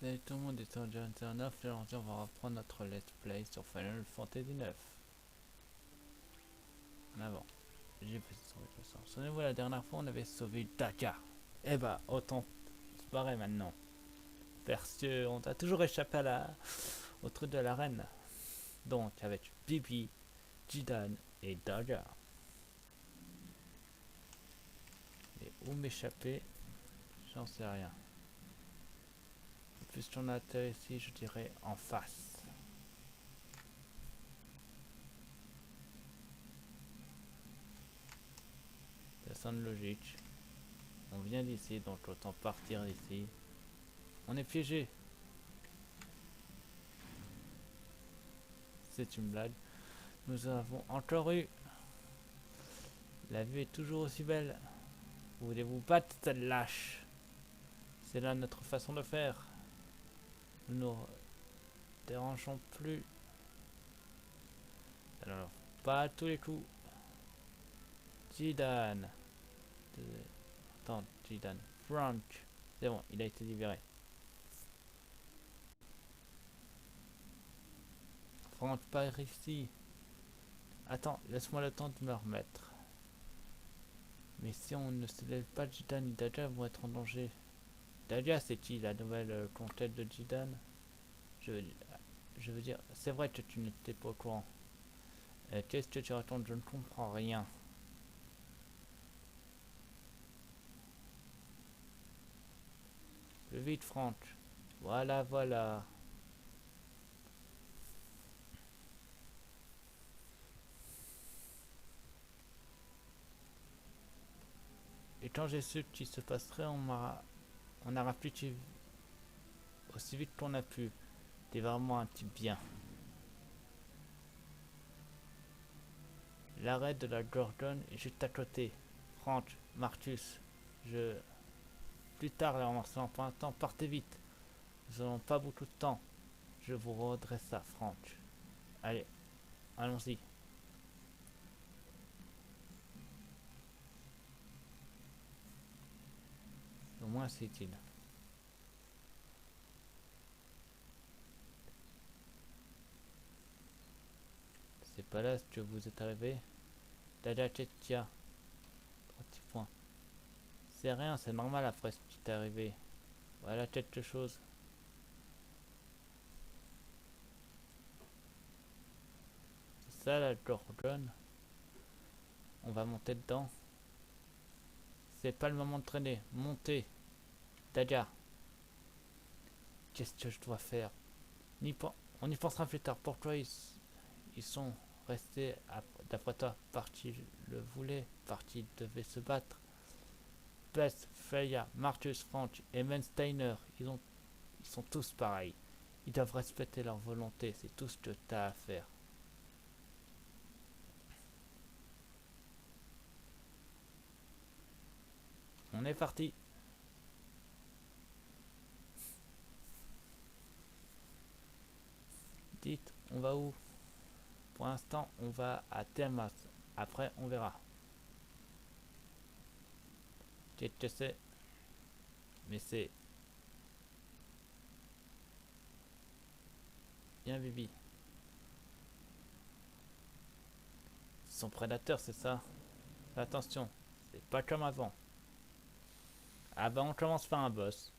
Salut tout le monde, c'est John09 et aujourd'hui on va reprendre notre let's play sur Final Fantasy 9. En avant, j'ai fait sauver le sang. Souvenez-vous, la dernière fois on avait sauvé Daka. Eh bah, autant se barrer maintenant. Parce que on a toujours échappé au truc de la reine. Donc avec Bibi, Jidan et Daka. Et où m'échapper, j'en sais rien. Puisqu'on a atterri ici, je dirais en face. Ça sonne logique. On vient d'ici, donc autant partir d'ici. On est piégé. C'est une blague. Nous avons encore eu. La vue est toujours aussi belle. Vous voulez vous battre, cette lâche? C'est là notre façon de faire. Nous ne nous dérangeons plus. Alors, pas à tous les coups. Jidan. Attends, Jidan. Frank. C'est bon, il a été libéré. Frank, par ici. Attends, laisse-moi le temps de me remettre. Mais si on ne se lève pas, Jidan et Daja vont être en danger. Daja, c'est qui la nouvelle conquête de Jidan? Je veux dire, c'est vrai que tu n'étais pas au courant. Qu'est-ce que tu racontes? Je ne comprends rien. Plus vite, Franck. Voilà, voilà. Et quand j'ai su qu'il se passerait, on a réfléchi aussi vite qu'on a pu. T'es vraiment un type bien. L'arrêt de la Gorgone est juste à côté. Franck, Marcus, je... Plus tard, là, on s'en prend un temps, partez vite. Nous n'avons pas beaucoup de temps. Je vous redresse ça, Franck. Allez, allons-y. Au moins, c'est utile. C'est pas là que vous êtes arrivé. Dada Tchetia. 3 petits points. C'est rien, c'est normal après ce qui t'est arrivé. Voilà quelque chose. C'est ça la Gorgone. On va monter dedans. C'est pas le moment de traîner. Montez. Dadia. Qu'est-ce que je dois faire? On y pensera plus tard. Pourquoi ils sont restés, d'après toi, partis le voulaient, partis devaient se battre. Bess, Freya, Marcus, Frank et Steiner, ils sont tous pareils. Ils doivent respecter leur volonté, c'est tout ce que t'as à faire. On est parti. Dites, on va où? Pour l'instant, on va à Termas. Après, on verra. Qu'est-ce que c'est? Mais c'est... Bien, Bibi. Ils sont prédateurs, c'est ça? Fais attention, c'est pas comme avant. Ah bah on commence par un boss.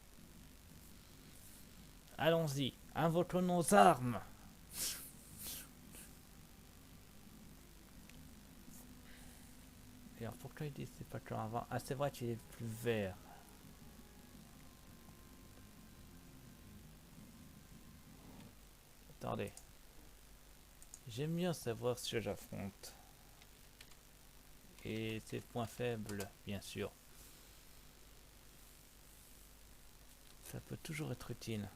Allons-y, invoquons nos armes. Et alors pourquoi il dit c'est pas comme avant? Ah c'est vrai qu'il est plus vert. Attendez. J'aime bien savoir ce que j'affronte. Et ses points faibles, bien sûr. Ça peut toujours être utile.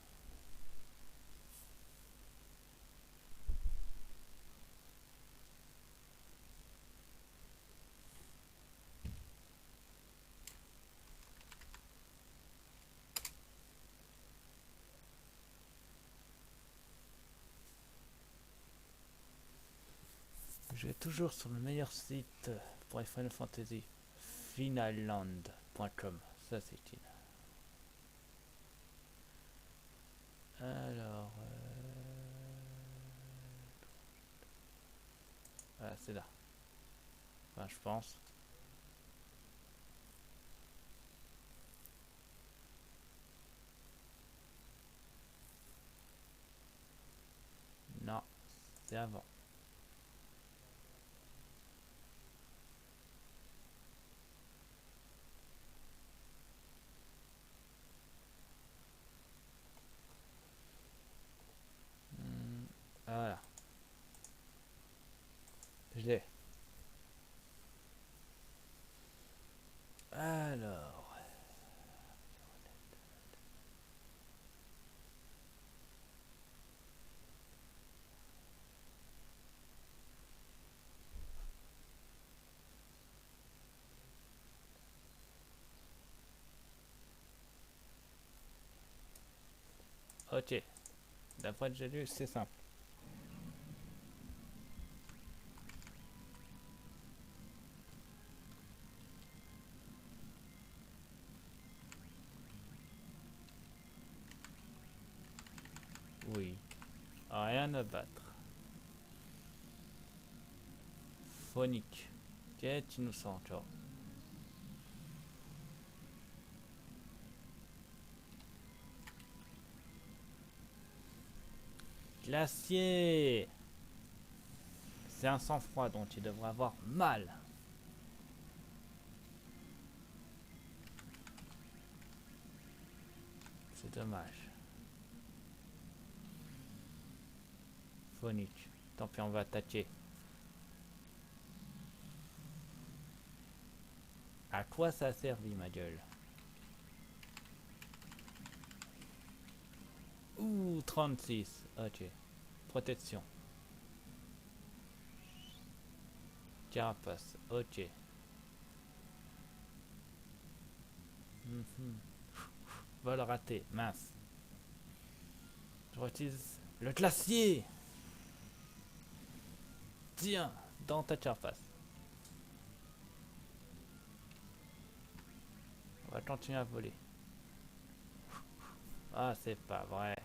Je vais toujours sur le meilleur site pour les Final Fantasy. Finalland.com. Ça c'est utile. Alors, voilà, c'est là. Enfin, je pense. Non, c'est avant. Voilà, je l'ai. Alors, ok. D'après que j'ai lu, c'est simple. Oui. Rien à battre. Phonique. Qu'est-ce nous sent, tu vois. Glacier. C'est un sang-froid dont il devrait avoir mal. C'est dommage. Phonique. Tant pis, on va attaquer. À quoi ça a servi, ma gueule? Ouh, 36. Ok. Protection. Carapace. Ok. Mhm. Vol raté. Mince. Je réutilise le glacier. Tiens, dans ta carapace. On va continuer à voler. Ah, c'est pas vrai.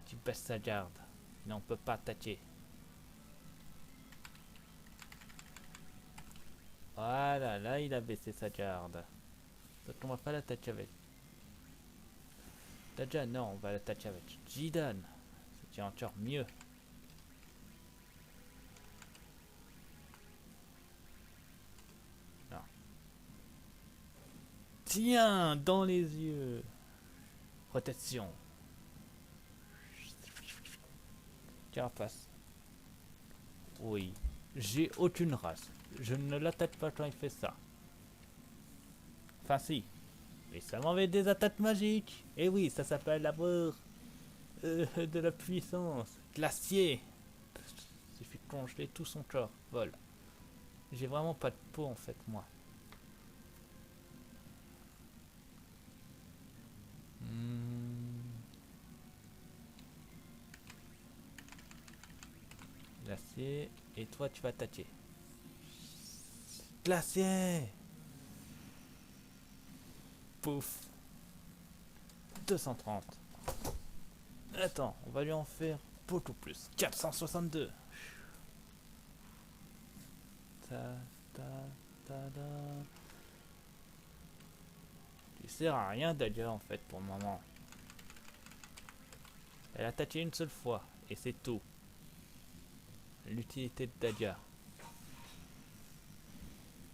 Tu baisses sa garde. Non, on peut pas attaquer. Voilà, là il a baissé sa garde. Donc on va pas l'attaquer avec Dajan, non, on va l'attaquer avec Jidan. C'est encore mieux. Non. Tiens, dans les yeux. Protection. Carapace. Oui. J'ai aucune race. Je ne l'attaque pas quand il fait ça. Enfin si. Mais ça m'enlève des attaques magiques. Et oui, ça s'appelle l'amour de la puissance. Glacier. Il suffit de congeler tout son corps. Vol. J'ai vraiment pas de peau en fait, moi. Hmm. Glacier. Et toi, tu vas attaquer. Glacier. Pouf. 230. Attends, on va lui en faire beaucoup plus. 462. Ta, ta, ta, ta. Il sert à rien d'ailleurs en fait pour le moment. Elle a attaqué une seule fois et c'est tout. L'utilité de Dadia.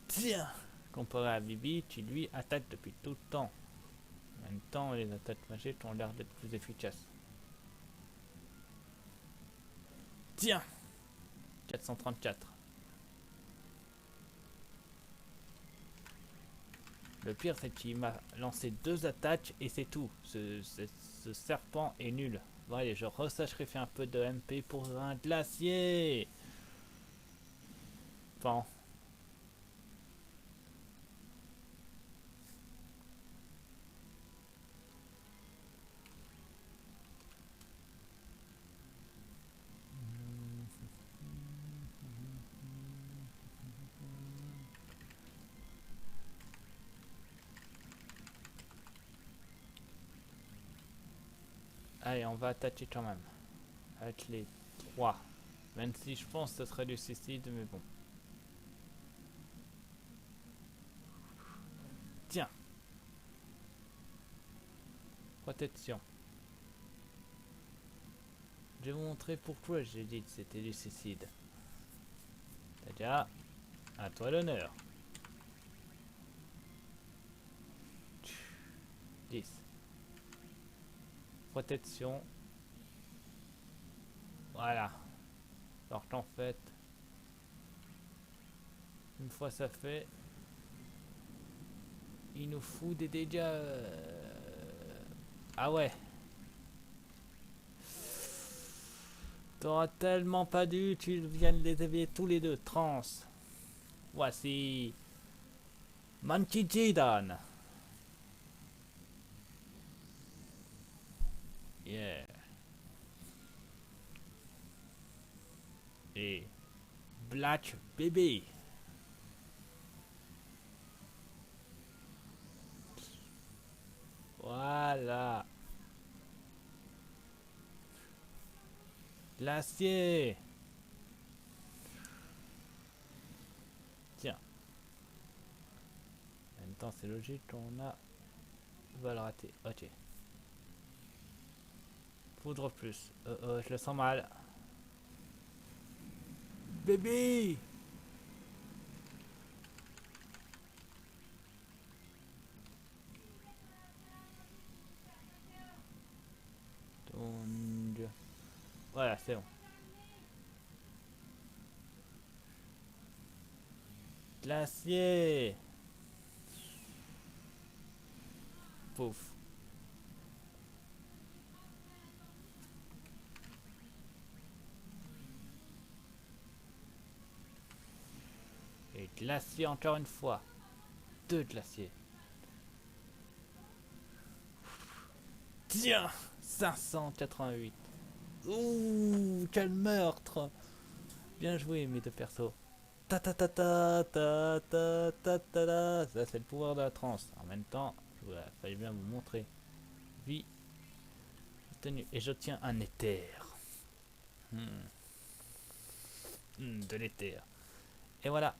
Tiens, comparé à Bibi qui lui attaque depuis tout le temps. En même temps, les attaques magiques ont l'air d'être plus efficaces. Tiens, 434. Le pire, c'est qu'il m'a lancé deux attaques et c'est tout. Ce serpent est nul. Bon, allez, je resacherai faire un peu de MP pour un glacier. Bon. Allez, on va attaquer quand même. Avec les 3. Même si je pense que ce serait du suicide, mais bon. Tiens. Protection. Je vais vous montrer pourquoi j'ai dit que c'était du suicide. Déjà, à toi l'honneur. 10. Protection. Voilà. Alors qu'en fait, une fois ça fait, il nous fout des dégâts. Ah ouais. T'auras tellement pas dû, tu viens de les éveiller tous les deux. Trans. Voici Monkey Jidan. Yeah. Et Black Baby. Voilà. Glacier. Tiens. En même temps, c'est logique, on va le rater. Ok. Poudre plus. Je le sens mal. Bébé. Ton Dieu. Voilà, c'est bon. Glacier. Pouf. Et glacier encore une fois. 2 glaciers. Tiens, 588. Ouh, quel meurtre. Bien joué mes deux persos. Ta ta ta ta ta ta ta ta ta. Ça c'est le pouvoir de la transe. En même temps, il fallait bien vous montrer. Vie, tenue. Et je tiens un éther. De l'éther. Et voilà.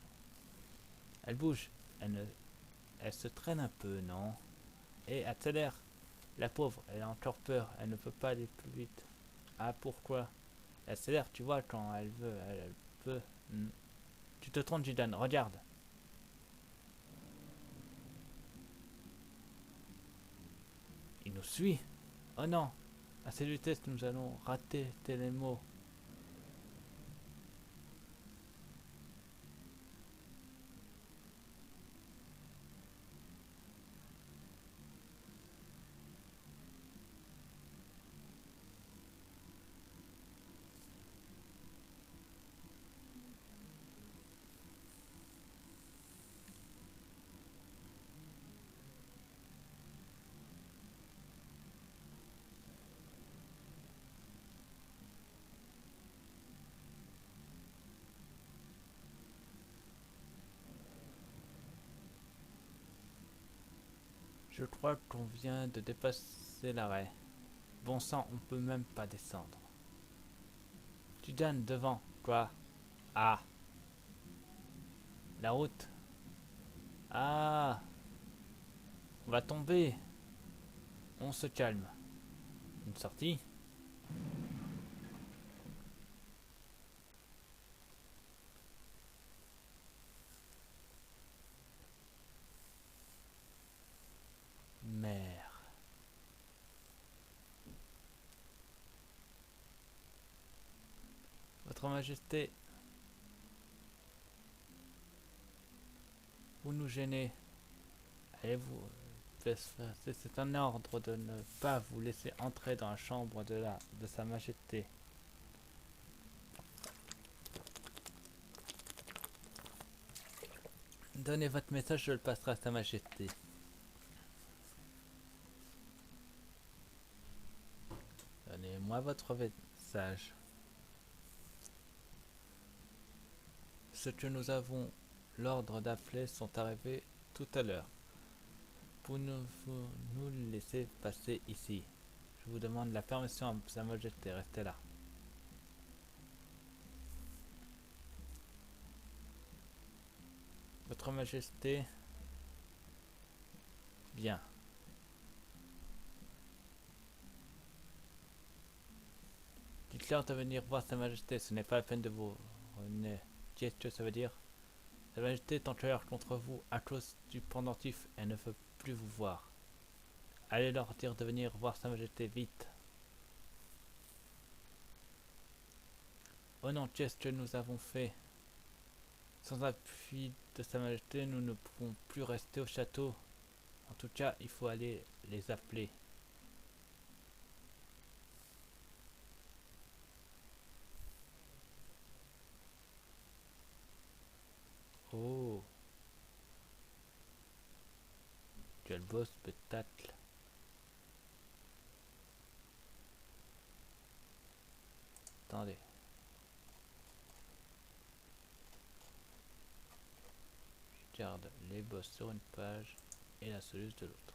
Elle bouge. Elle se traîne un peu, non? Et accélère. La pauvre, elle a encore peur. Elle ne peut pas aller plus vite. Ah, pourquoi? Elle accélère, tu vois, quand elle veut. Elle peut. Tu te trompes, Jidan. Regarde. Il nous suit. Oh non. À cette vitesse, nous allons rater Télémo. Je crois qu'on vient de dépasser l'arrêt. Bon sang, on peut même pas descendre. Jidan, devant. Quoi? Ah. La route. Ah. On va tomber. On se calme. Une sortie. Mère. Votre Majesté, vous nous gênez. Allez-vous. C'est un ordre de ne pas vous laisser entrer dans la chambre de Sa Majesté. Donnez votre message, je le passerai à Sa Majesté. Donnez-moi votre message. Ceux que nous avons l'ordre d'appeler sont arrivés tout à l'heure. Pour nous laisser passer ici. Je vous demande la permission à Sa Majesté, restez là. Votre Majesté, bien. Dites-leur de venir voir Sa Majesté, ce n'est pas la peine de vous revenir. Qu'est-ce que ça veut dire? Sa Majesté est en colère contre vous à cause du pendentif et ne veut plus vous voir. Allez leur dire de venir voir Sa Majesté, vite. Oh non, qu'est-ce que nous avons fait? Sans appui de Sa Majesté, nous ne pouvons plus rester au château. En tout cas, il faut aller les appeler. Oh, quel beau spectacle. Attendez. Je garde les boss sur une page et la soluce de l'autre.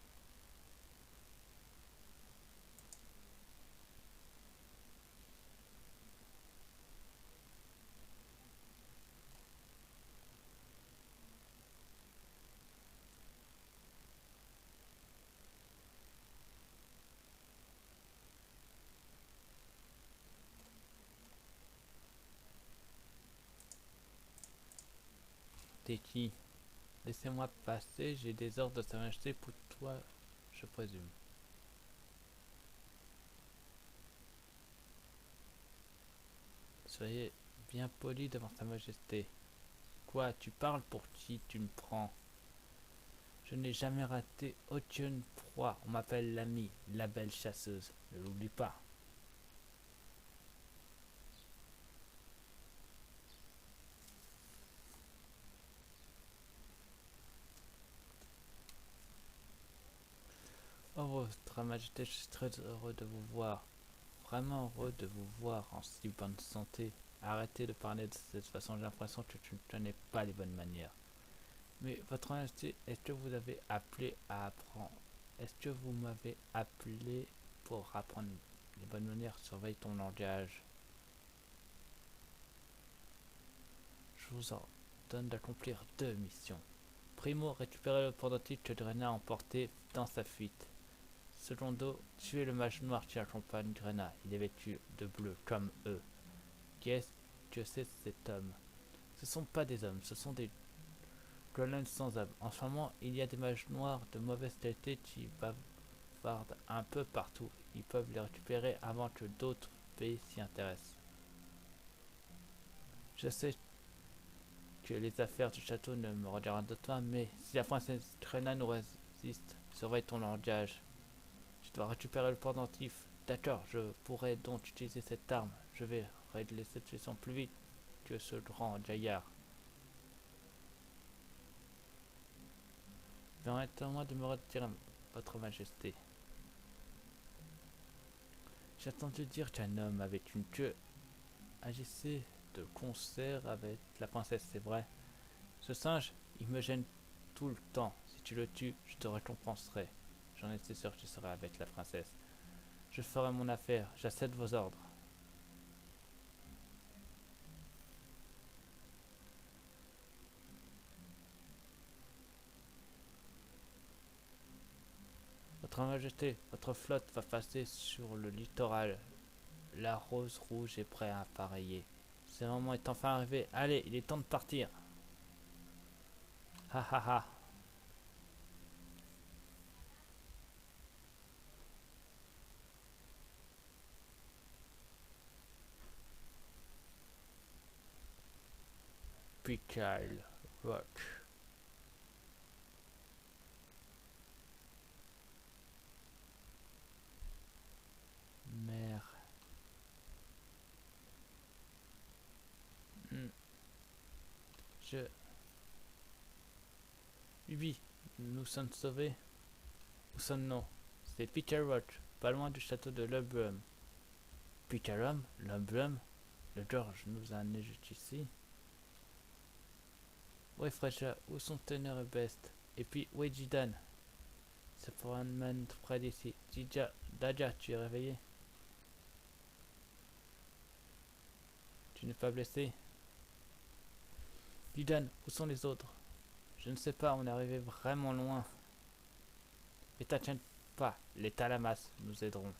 T'es qui? Laissez-moi passer, j'ai des ordres de Sa Majesté pour toi, je présume. Soyez bien poli devant Sa Majesté. Quoi, tu parles pour qui tu me prends? Je n'ai jamais raté aucune proie. On m'appelle l'ami, la belle chasseuse. Ne l'oublie pas. Oh, votre Majesté, je suis très heureux de vous voir. Vraiment heureux de vous voir en si bonne santé. Arrêtez de parler de cette façon, j'ai l'impression que tu ne connais pas les bonnes manières. Mais votre Majesté, est-ce que vous avez appelé à apprendre? Est-ce que vous m'avez appelé pour apprendre les bonnes manières? Surveille ton langage. Je vous ordonne d'accomplir deux missions. Primo, récupérer le pendentif que Drena a emporté dans sa fuite. Secondo, tuer le mage noir qui accompagne Drena. Il est vêtu de bleu comme eux. Qu'est-ce que c'est cet homme? Ce sont pas des hommes, ce sont des golems sans âme. En ce moment, il y a des mages noirs de mauvaise qualité qui bavardent un peu partout. Ils peuvent les récupérer avant que d'autres pays s'y intéressent. Je sais que les affaires du château ne me regardent pas, mais si la princesse Drena nous résiste, surveille ton langage. Je dois récupérer le pendentif. D'accord, je pourrais donc utiliser cette arme. Je vais régler cette situation plus vite que ce grand gaillard. Permettez-moi de me retirer, votre majesté. J'ai entendu dire qu'un homme avec une queue agissait de concert avec la princesse, c'est vrai. Ce singe, il me gêne tout le temps. Si tu le tues, je te récompenserai. J'en étais sûr que tu serais avec la princesse. Je ferai mon affaire, j'accepte vos ordres. Votre Majesté, votre flotte va passer sur le littoral. La rose rouge est prête à appareiller. Ce moment est enfin arrivé. Allez, il est temps de partir. Ha ha ha. Pickle Rock. Mer. Hmm. Je... Oui, nous sommes sauvés. Où sommes-nous? C'est Pickle Rock, pas loin du château de Lubrum. Pickleum, Lubrum, le George nous a amenés jusqu'ici. Où est Fresha? Où sont Teneur et Best? Et puis, où est Jidan? C'est pour un man près d'ici. Daja, tu es réveillé? Tu n'es pas blessé? Didan, où sont les autres? Je ne sais pas, on est arrivé vraiment loin. Mais t'inquiète pas, les Talamas nous aideront.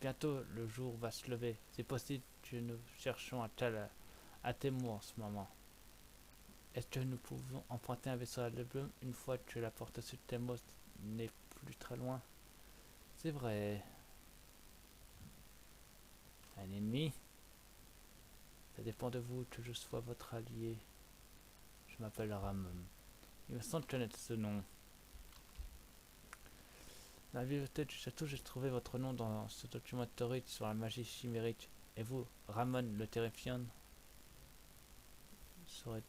Bientôt le jour va se lever. C'est possible que nous cherchons à Temu en ce moment. Est-ce que nous pouvons emprunter un vaisseau à Leblum une fois que la porte sud Temos n'est plus très loin? C'est vrai. Un ennemi? Ça dépend de vous que je sois votre allié. Je m'appelle Ramon. Il me semble connaître ce nom. Dans la bibliothèque du château, j'ai trouvé votre nom dans ce document historique sur la magie chimérique. Et vous, Ramon le Terrifiant, saurais-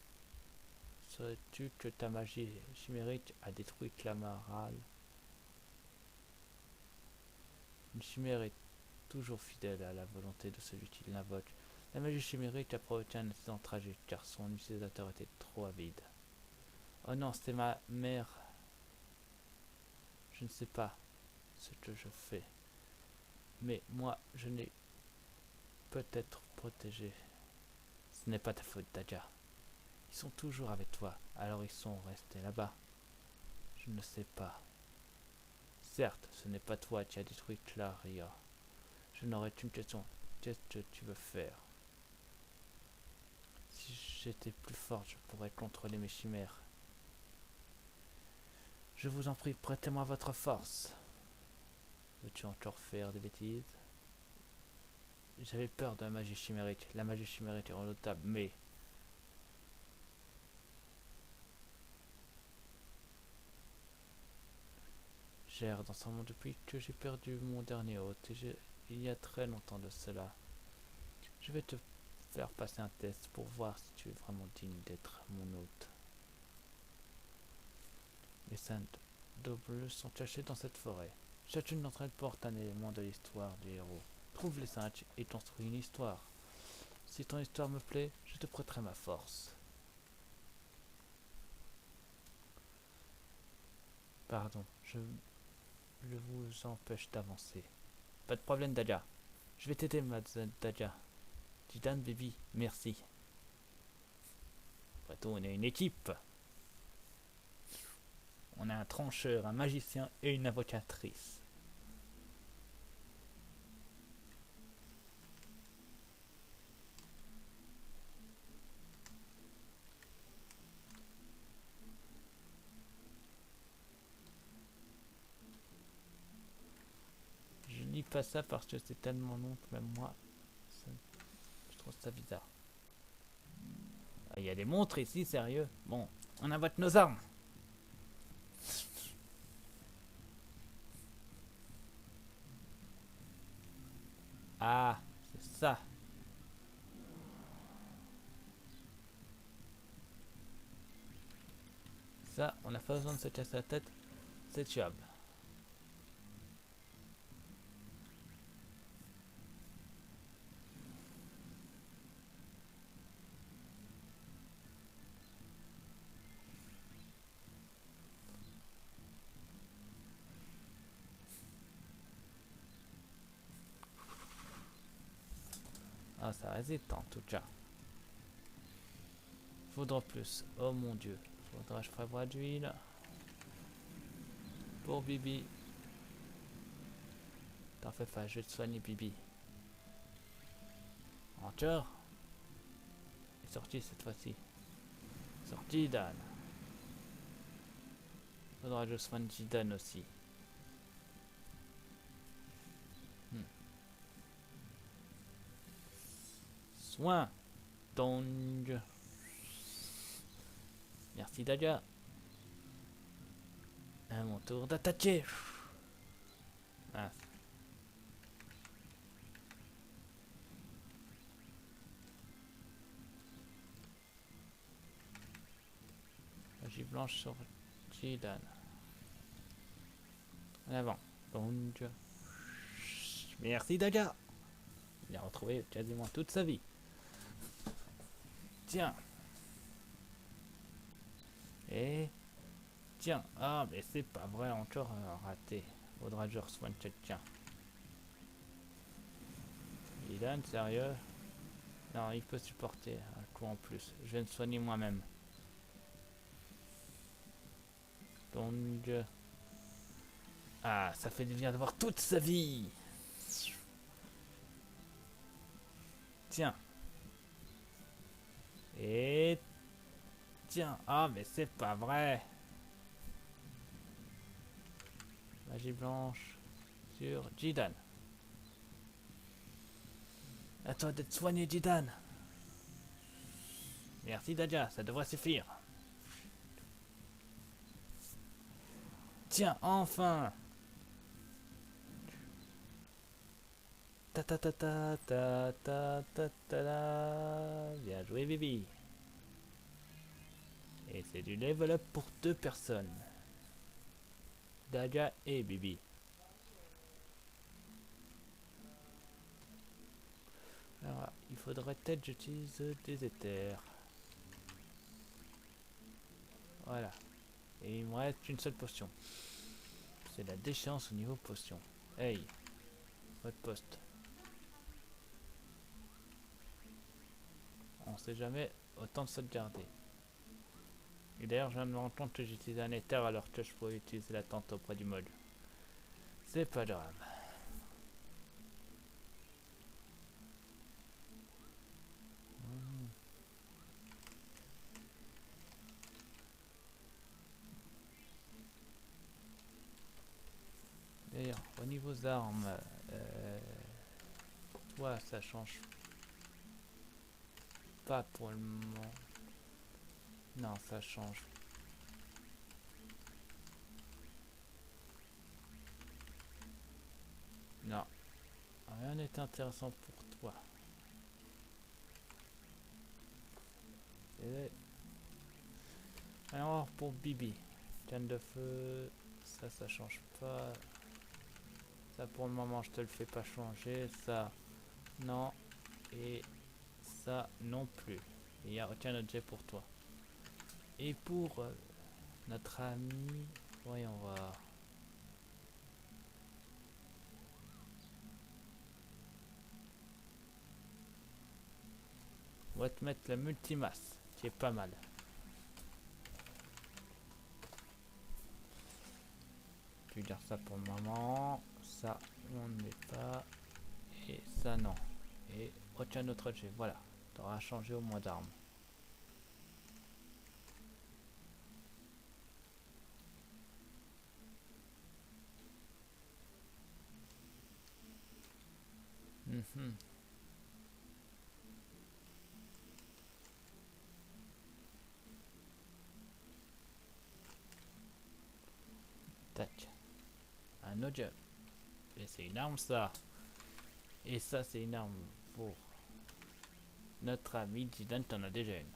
saurais-tu que ta magie chimérique a détruit Clamaral? Une chimère est toujours fidèle à la volonté de celui qui l'invoque. La magie chimérique a provoqué un accident tragique car son utilisateur était trop avide. Oh non, c'était ma mère. Je ne sais pas ce que je fais. Mais moi, je n'ai peut-être protégé. Ce n'est pas ta faute, Daja. Ils sont toujours avec toi, alors ils sont restés là-bas. Je ne sais pas. Certes, ce n'est pas toi qui as détruit Claria. Je n'aurais qu'une question. Qu'est-ce que tu veux faire? Si j'étais plus fort, je pourrais contrôler mes chimères. Je vous en prie, prêtez-moi votre force. Veux-tu encore faire des bêtises? J'avais peur de la magie chimérique. La magie chimérique est redoutable, mais... J'erre dans ce monde depuis que j'ai perdu mon dernier hôte, il y a très longtemps de cela. Je vais te faire passer un test pour voir si tu es vraiment digne d'être mon hôte. Les saintes d'eau bleue sont cachées dans cette forêt. Chacune d'entre elles porte un élément de l'histoire du héros. Trouve les cinq et construis une histoire. Si ton histoire me plaît, je te prêterai ma force. Pardon, je vous empêche d'avancer. Pas de problème, Daja. Je vais t'aider, Mademoiselle Daja. Titan, baby, merci. Après tout, on est une équipe. On a un trancheur, un magicien et une avocatrice. Je lis pas ça parce que c'est tellement long que même moi, je trouve ça bizarre. Il y a des montres ici, sérieux? Bon, on invoque nos armes. Ah, c'est ça. Ça, on n'a pas besoin de se casser la tête. C'est tuable. Ah, ça résiste en tout cas. Faudra plus. Oh mon dieu. Faudra que je prévoie d'huile. Pour Bibi. T'en fais pas, je vais te soigner Bibi. Encore. Il est sorti cette fois-ci. Sorti Dan. Faudra que je soigne Dan aussi. Soin. Donc. Merci Daja. À mon tour d'attaquer. Ah. Magie blanche sur Jidan. En avant. Donc. Merci Daga. Il a retrouvé quasiment toute sa vie. Tiens. Et Tiens, ah mais c'est pas vrai, encore raté. Faudra que je reçoive une tiens. Dylan, sérieux? Non, il peut supporter un coup en plus. Je vais me soigner moi-même. Donc... ah, ça fait du bien d'avoir toute sa vie. Tiens. Et... tiens. Ah, mais c'est pas vrai. Magie blanche sur Jidan. À toi d'être soigné, Jidan. Merci, Dadia, ça devrait suffire. Tiens, enfin. Ta ta ta ta ta ta ta ta ta. Bien joué, Bibi. Et c'est du level up pour 2 personnes. Daga et Bibi. Alors, il faudrait peut-être que j'utilise des éthers. Voilà. Et il me reste une seule potion. C'est la déchéance au niveau potion. Hey, votre poste. On sait jamais, autant de se le garder. Et d'ailleurs, je viens de me rendre compte que j'utilise un éther alors que je pourrais utiliser la tente auprès du mode. C'est pas grave. D'ailleurs, au niveau armes, toi, ça change pas pour le moment. Non, ça change. Non, rien n'est intéressant pour toi. Et alors pour Bibi, canne de feu, ça change pas. Ça pour le moment je te le fais pas changer. Ça non et ça non plus. Il n'y a aucun objet pour toi. Et pour notre ami, voyons voir. On va te mettre la multimasse, qui est pas mal. Tu gardes ça pour le moment. Ça, on ne met pas. Et ça, non. Et aucun autre objet. Voilà. Tu auras changé au moins d'armes. Tac. Un objet. Et c'est une arme, ça. Et ça, c'est une arme pour notre ami Dylan. T'en as déjà une.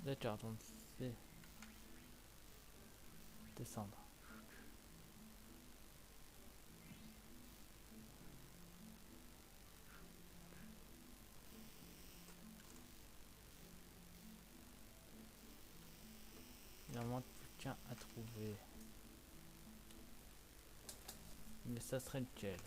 D'accord, donc c'est descendre. Il en manque plus qu'un à trouver. Mais ça serait lequel?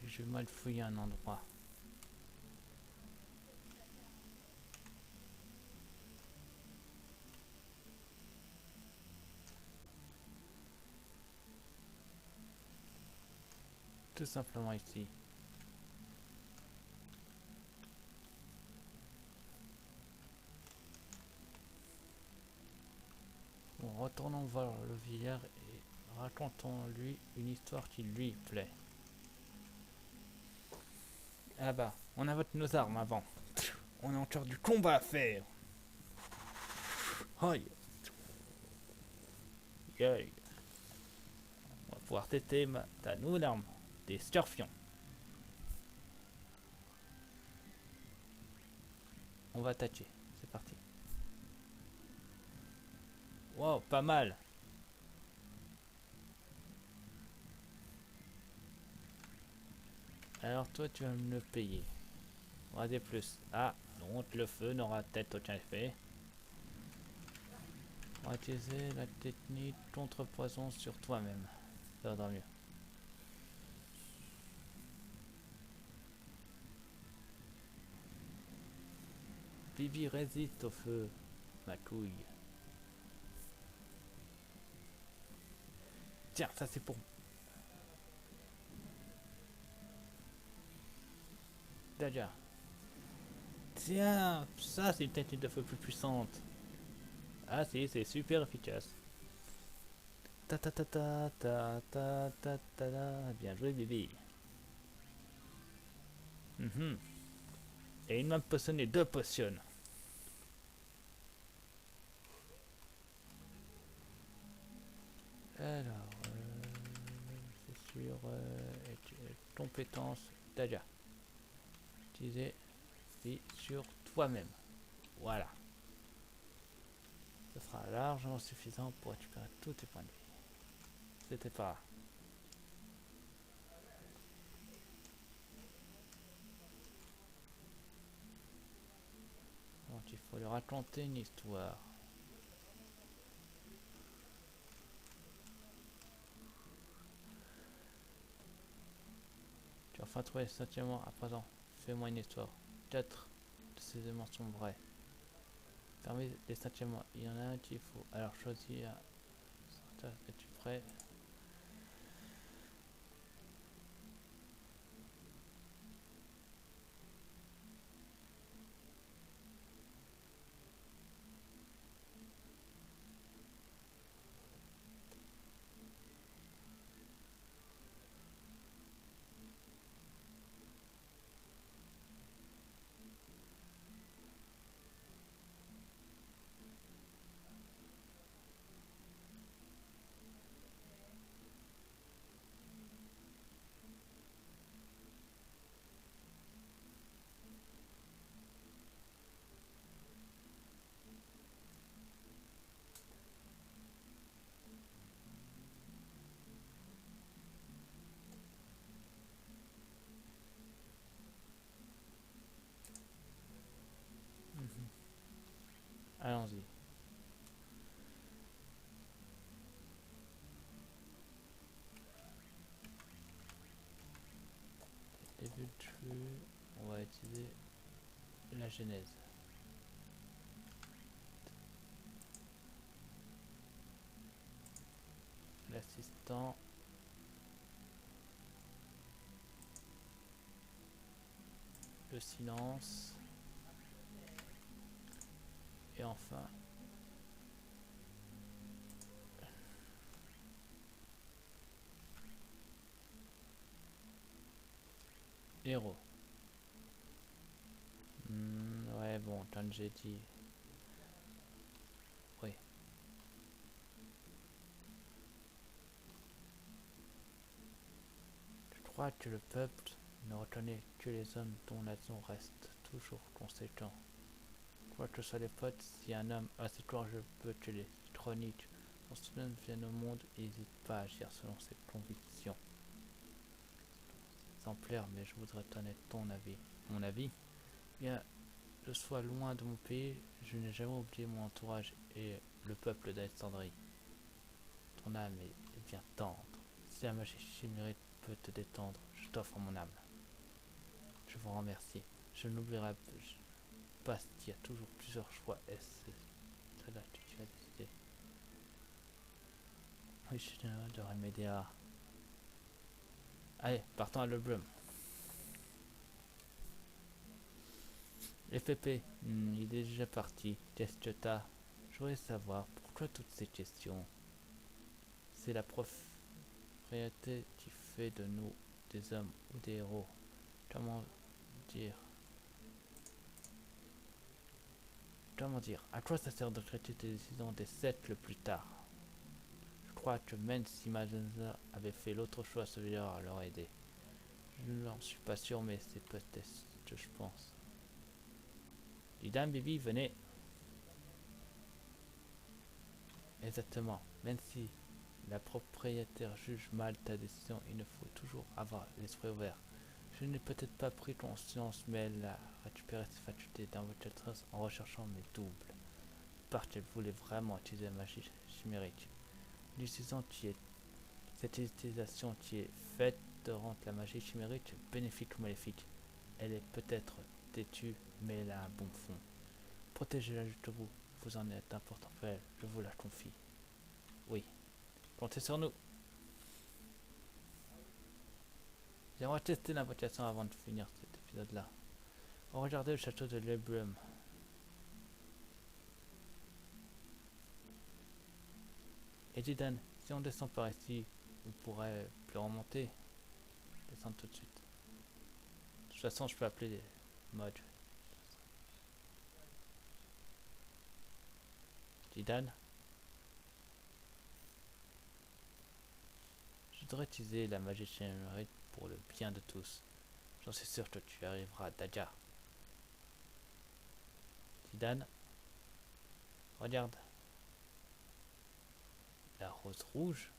Je vais mal fouiller un endroit. Tout simplement ici. Bon, retournons voir le vieillard et racontons-lui une histoire qui lui plaît. Ah bah, on invoque nos armes avant. On a encore du combat à faire. Aïe, aïe. On va pouvoir tester ta nouvelle arme. Des scorpions. On va attaquer. C'est parti. Wow, pas mal. Alors toi, tu vas me le payer. On va des plus. Ah, donc le feu n'aura peut-être aucun effet. On va utiliser la technique contre-poison sur toi-même. Ça va mieux. Bibi résiste au feu. Ma couille. Tiens, ça c'est pour Daja. Tiens, ça c'est une technique de feu plus puissante. Ah si, c'est super efficace. Ta ta ta ta ta ta ta ta ta. Bien joué, Bibi. Mhm. Et il m'a potionné deux potions. Alors, c'est sur compétence Daja. Utiliser sur toi-même. Voilà. Ce sera largement suffisant pour récupérer tous tes points de vie. C'était pas. Donc il faut lui raconter une histoire. Tu as enfin trouvé les sentiments à présent. Fais-moi une histoire. 4 de ces éléments sont vrais. Parmi les sentiments, il y en a un qu'il faut. Alors choisis un. Es-tu prêt? Allons-y. Début de flux. On va utiliser la genèse. L'assistant. Le silence. Et enfin. Héros. Ouais, bon, comme j'ai dit. Oui. Je crois que le peuple ne reconnaît que les hommes dont l'action reste toujours conséquent. Quoi que soient les potes, si un homme assez courageux peut que les chroniques dont soudain viennent au monde, il n'hésite pas à agir selon ses convictions. Exemplaire, mais je voudrais connaître ton avis. Mon avis? Bien, je sois loin de mon pays, je n'ai jamais oublié mon entourage et le peuple d'Alexandrie. Ton âme est bien tendre. Si la magie chimérique peut te détendre, je t'offre mon âme. Je vous remercie. Je n'oublierai pas qu'il y a toujours plusieurs choix et c'est cela que tu as décidé. Oui, je suis heureux de remédier à... Allez, partons à l'Oblum. FPP, il est déjà parti. Qu'est-ce que t'as? Je voudrais savoir pourquoi toutes ces questions. C'est la propriété qui fait de nous des hommes ou des héros. Comment dire? Comment dire? À quoi ça sert de critiquer tes décisions des 7 le plus tard? Je crois que même si Mazenza avait fait l'autre choix, celui-là l'aurait aidé. Je n'en suis pas sûr, mais c'est peut-être ce que je pense. Didam, Bibi, venez. Exactement. Même si la propriétaire juge mal ta décision, il ne faut toujours avoir l'esprit ouvert. Je n'ai peut-être pas pris conscience, mais elle a récupéré ses facultés d'invocatrice en recherchant mes doubles. Parce qu'elle voulait vraiment utiliser la magie chimérique. Cette utilisation qui est faite de rendre la magie chimérique bénéfique ou maléfique. Elle est peut-être têtue, mais elle a un bon fond. Protégez-la jusqu'au bout. Vous en êtes important pour elle, je vous la confie. Oui, comptez sur nous. J'aimerais tester l'invocation avant de finir cet épisode-là. Regardez le château de Lebrum. Et Jidan, si on descend par ici, on pourrait plus remonter. Descendre tout de suite. De toute façon, je peux appeler les mods. Jidan, je devrais utiliser la magie chimérique pour le bien de tous. J'en suis sûr que tu arriveras, Daja. Jidan, regarde. La rose rouge.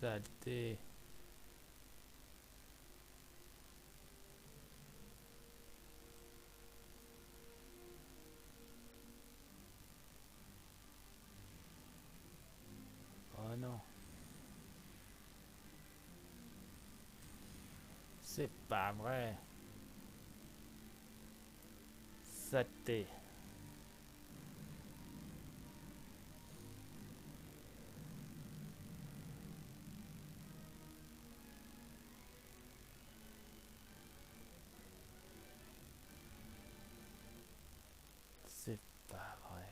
Saleté. Oh non. C'est pas vrai. Saleté. C'est pas vrai.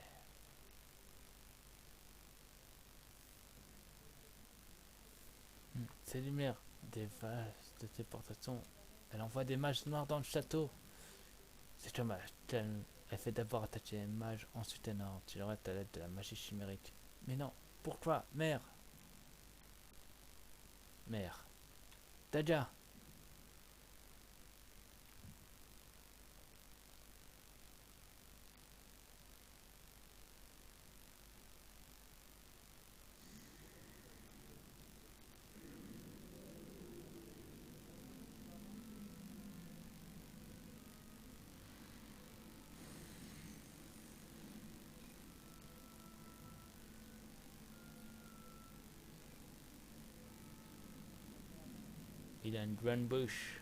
Ces lumières des vases de téléportation, elle envoie des mages noirs dans le château. C'est dommage. Elle fait d'abord attaquer les mages, ensuite elle en tirerait à l'aide de la magie chimérique. Mais non, pourquoi, mère? Mère. Daja. Il a une grande bouche.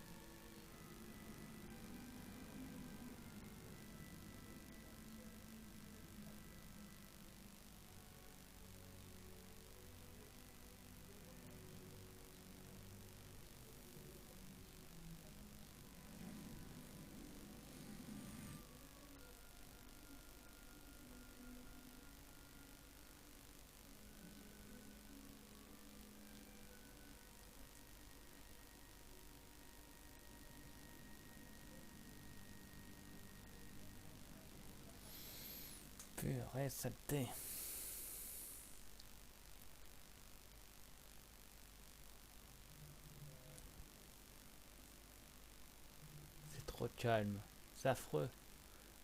Purée, saleté. C'est trop calme. C'est affreux.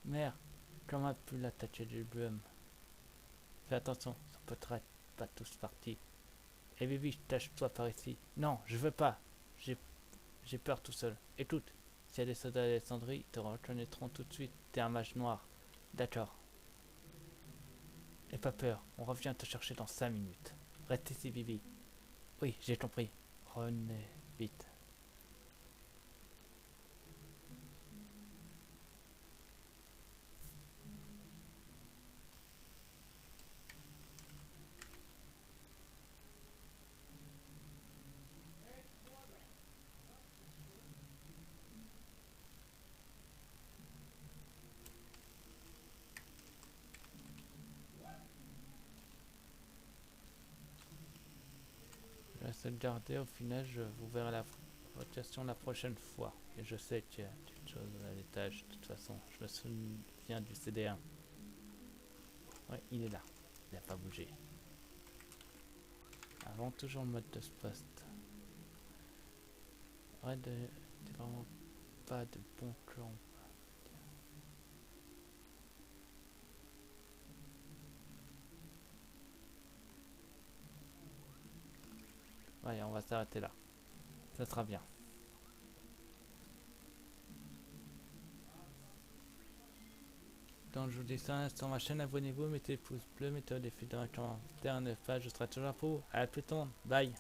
Mère, comment a pu l'attaquer du brume? Fais attention, ça peut être pas tous partis. Eh Bibi, tâche-toi par ici. Non, je veux pas. J'ai J'ai peur tout seul. Écoute, s'il y a des soldats d'Alexandrie, ils te reconnaîtront tout de suite. T'es un mage noir. D'accord. N'aie pas peur, on revient te chercher dans 5 minutes. Reste ici, Bibi. Oui, j'ai compris. Revenez vite. Je vais se le garder. Au final, je vous verrai la votation la prochaine fois. Et je sais qu'il y a quelque chose à l'étage. De toute façon, je me souviens du CD1. Ouais, il est là. Il n'a pas bougé. Avant, toujours le mode de ce poste. Ouais, c'est vraiment pas de bon plan. Ouais, on va s'arrêter là. Ça sera bien. Donc je vous dis ça sur ma chaîne, abonnez-vous, mettez le pouce bleu, mettez des filles dans les commentaires, ne pas, je serai toujours là pour vous. À plus tard, bye.